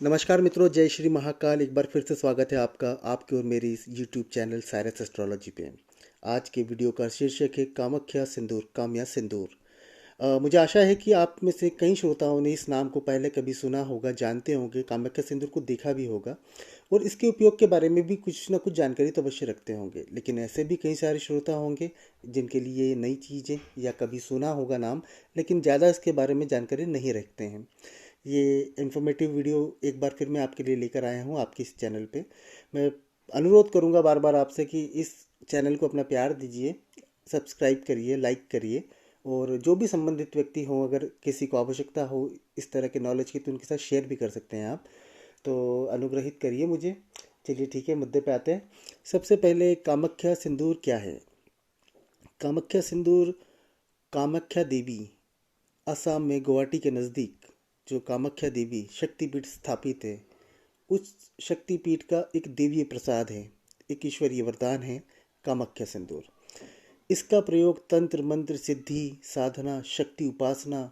नमस्कार मित्रों, जय श्री महाकाल। एक बार फिर से स्वागत है आपका आपके और मेरी इस यूट्यूब चैनल साइरस एस्ट्रोलॉजी पे। आज के वीडियो का शीर्षक है कामाख्या सिंदूर, काम्या सिंदूर। मुझे आशा है कि आप में से कई श्रोताओं ने इस नाम को पहले कभी सुना होगा, जानते होंगे, कामाख्या सिंदूर को देखा भी होगा और इसके उपयोग के बारे में भी कुछ ना कुछ जानकारी तो अवश्य रखते होंगे। लेकिन ऐसे भी कई सारे श्रोता होंगे जिनके लिए ये नई चीज़ें या कभी सुना होगा नाम, लेकिन ज़्यादा इसके बारे में जानकारी नहीं रखते हैं। ये इन्फॉर्मेटिव वीडियो एक बार फिर मैं आपके लिए लेकर आया हूँ आपके इस चैनल पे। मैं अनुरोध करूँगा बार बार आपसे कि इस चैनल को अपना प्यार दीजिए, सब्सक्राइब करिए, लाइक करिए और जो भी संबंधित व्यक्ति हो, अगर किसी को आवश्यकता हो इस तरह के नॉलेज की, तो उनके साथ शेयर भी कर सकते हैं आप। तो अनुग्रहित करिए मुझे। चलिए ठीक है, मुद्दे पे आते हैं। सबसे पहले कामाख्या सिंदूर क्या है। कामाख्या सिंदूर, कामाख्या देवी, असम में गुवाहाटी के नज़दीक जो कामाख्या देवी शक्तिपीठ स्थापित है, उस शक्तिपीठ का एक देवीय प्रसाद है, एक ईश्वरीय वरदान है कामाख्या सिंदूर। इसका प्रयोग तंत्र मंत्र, सिद्धि साधना, शक्ति उपासना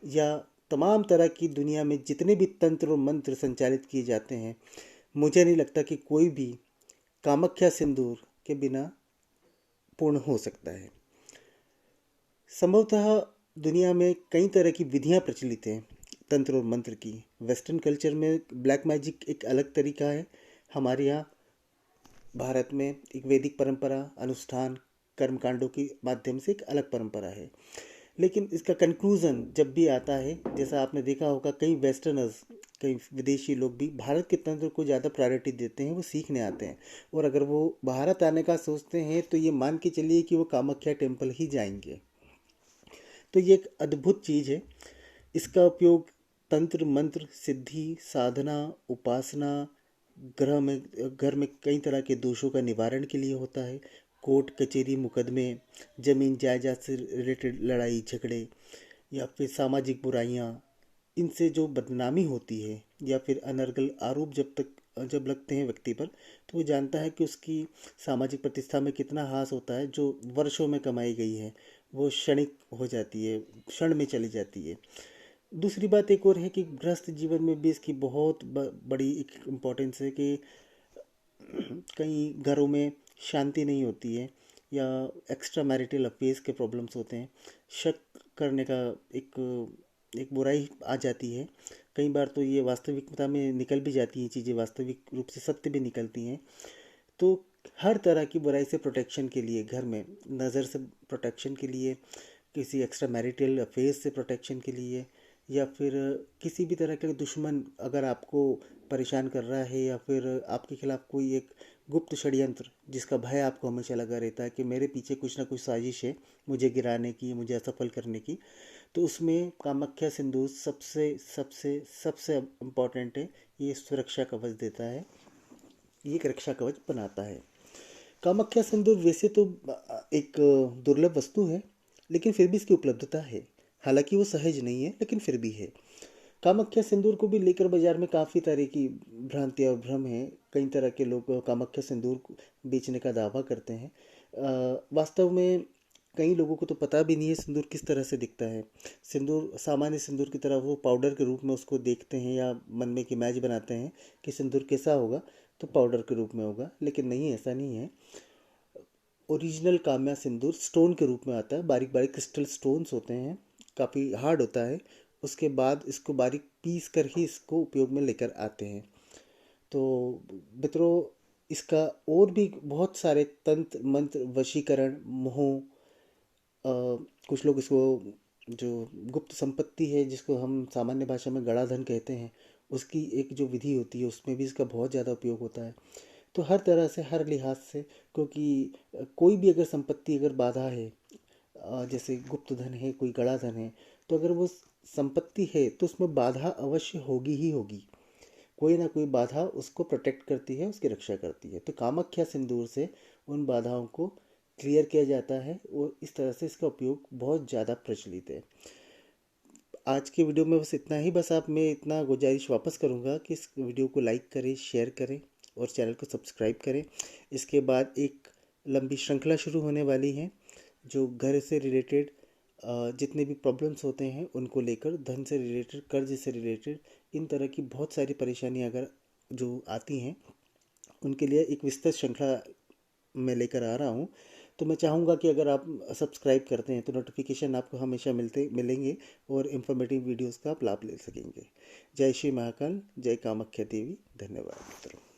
या तमाम तरह की दुनिया में जितने भी तंत्र और मंत्र संचालित किए जाते हैं, मुझे नहीं लगता कि कोई भी कामाख्या सिंदूर के बिना पूर्ण हो सकता है। संभवतः दुनिया में कई तरह की विधियां प्रचलित हैं तंत्र और मंत्र की। वेस्टर्न कल्चर में ब्लैक मैजिक एक अलग तरीका है। हमारे यहाँ भारत में एक वैदिक परंपरा, अनुष्ठान, कर्मकांडों के माध्यम से एक अलग परंपरा है। लेकिन इसका कंक्लूज़न जब भी आता है, जैसा आपने देखा होगा, कई वेस्टर्नर्स, कई विदेशी लोग भी भारत के तंत्र को ज़्यादा प्रायोरिटी देते हैं, वो सीखने आते हैं। और अगर वो भारत आने का सोचते हैं तो ये मान के चलिए कि वो कामाख्या टेम्पल ही जाएंगे। तो ये एक अद्भुत चीज़ है। इसका उपयोग तंत्र मंत्र, सिद्धि साधना, उपासना, घर में कई तरह के दोषों का निवारण के लिए होता है। कोर्ट कचहरी मुकदमे, जमीन जायदाद से रिलेटेड लड़ाई झगड़े या फिर सामाजिक बुराइयां, इनसे जो बदनामी होती है या फिर अनर्गल आरोप जब लगते हैं व्यक्ति पर, तो वो जानता है कि उसकी सामाजिक प्रतिष्ठा में कितना ह्रास होता है। जो वर्षों में कमाई गई है वो क्षणिक हो जाती है, क्षण में चली जाती है। दूसरी बात एक और है कि गृहस्थ जीवन में भी इसकी बहुत बड़ी एक इम्पोर्टेंस है कि कई घरों में शांति नहीं होती है या एक्स्ट्रा मैरिटल अफेयर्स के प्रॉब्लम्स होते हैं। शक करने का एक एक बुराई आ जाती है। कई बार तो ये वास्तविकता में निकल भी जाती हैं चीज़ें, वास्तविक रूप से सत्य भी निकलती हैं। तो हर तरह की बुराई से प्रोटेक्शन के लिए, घर में नज़र से प्रोटेक्शन के लिए, किसी एक्स्ट्रा मैरिटल अफेयर्स से प्रोटेक्शन के लिए, या फिर किसी भी तरह का दुश्मन अगर आपको परेशान कर रहा है या फिर आपके खिलाफ कोई एक गुप्त षड्यंत्र जिसका भय आपको हमेशा लगा रहता है कि मेरे पीछे कुछ ना कुछ साजिश है मुझे गिराने की, मुझे असफल करने की, तो उसमें कामाख्या सिंदूर सबसे सबसे सबसे इम्पॉर्टेंट है। ये सुरक्षा कवच देता है, ये एक रक्षा कवच बनाता है। कामाख्या सिंदूर वैसे तो एक दुर्लभ वस्तु है, लेकिन फिर भी इसकी उपलब्धता है। हालांकि वो सहज नहीं है, लेकिन फिर भी है। कामाख्या सिंदूर को भी लेकर बाजार में काफ़ी तरह की भ्रांतियाँ और भ्रम हैं। कई तरह के लोग कामाख्या सिंदूर को बेचने का दावा करते हैं। वास्तव में कई लोगों को तो पता भी नहीं है सिंदूर किस तरह से दिखता है। सिंदूर सामान्य सिंदूर की तरह वो पाउडर के रूप में उसको देखते हैं या मन में एक इमेज बनाते हैं कि सिंदूर कैसा होगा, तो पाउडर के रूप में होगा। लेकिन नहीं, ऐसा नहीं है। ओरिजिनल काम्या सिंदूर स्टोन के रूप में आता है। बारीक बारीक क्रिस्टल स्टोन्स होते हैं, काफ़ी हार्ड होता है। उसके बाद इसको बारीक पीस कर ही इसको उपयोग में लेकर आते हैं। तो मित्रों, इसका और भी बहुत सारे तंत्र मंत्र, वशीकरण, मोह, कुछ लोग इसको, जो गुप्त संपत्ति है जिसको हम सामान्य भाषा में गड़ा धन कहते हैं, उसकी एक जो विधि होती है उसमें भी इसका बहुत ज़्यादा उपयोग होता है। तो हर तरह से, हर लिहाज से, क्योंकि कोई भी अगर संपत्ति अगर बाधा है, जैसे गुप्त धन है, कोई गड़ा धन है, तो अगर वो संपत्ति है तो उसमें बाधा अवश्य होगी ही होगी। कोई ना कोई बाधा उसको प्रोटेक्ट करती है, उसकी रक्षा करती है। तो कामाख्या सिंदूर से उन बाधाओं को क्लियर किया जाता है और इस तरह से इसका उपयोग बहुत ज़्यादा प्रचलित है। आज के वीडियो में बस इतना ही। बस आप, मैं इतना गुजारिश वापस करूँगा कि इस वीडियो को लाइक करें, शेयर करें और चैनल को सब्सक्राइब करें। इसके बाद एक लंबी श्रृंखला शुरू होने वाली है जो घर से रिलेटेड जितने भी प्रॉब्लम्स होते हैं उनको लेकर, धन से रिलेटेड, कर्ज से रिलेटेड, इन तरह की बहुत सारी परेशानियां अगर जो आती हैं उनके लिए एक विस्तृत श्रृंखला मैं लेकर आ रहा हूँ। तो मैं चाहूँगा कि अगर आप सब्सक्राइब करते हैं तो नोटिफिकेशन आपको हमेशा मिलेंगे और इन्फॉर्मेटिव वीडियोस का आप लाभ ले सकेंगे। जय श्री महाकाल, जय कामाख्या देवी। धन्यवाद मित्रों।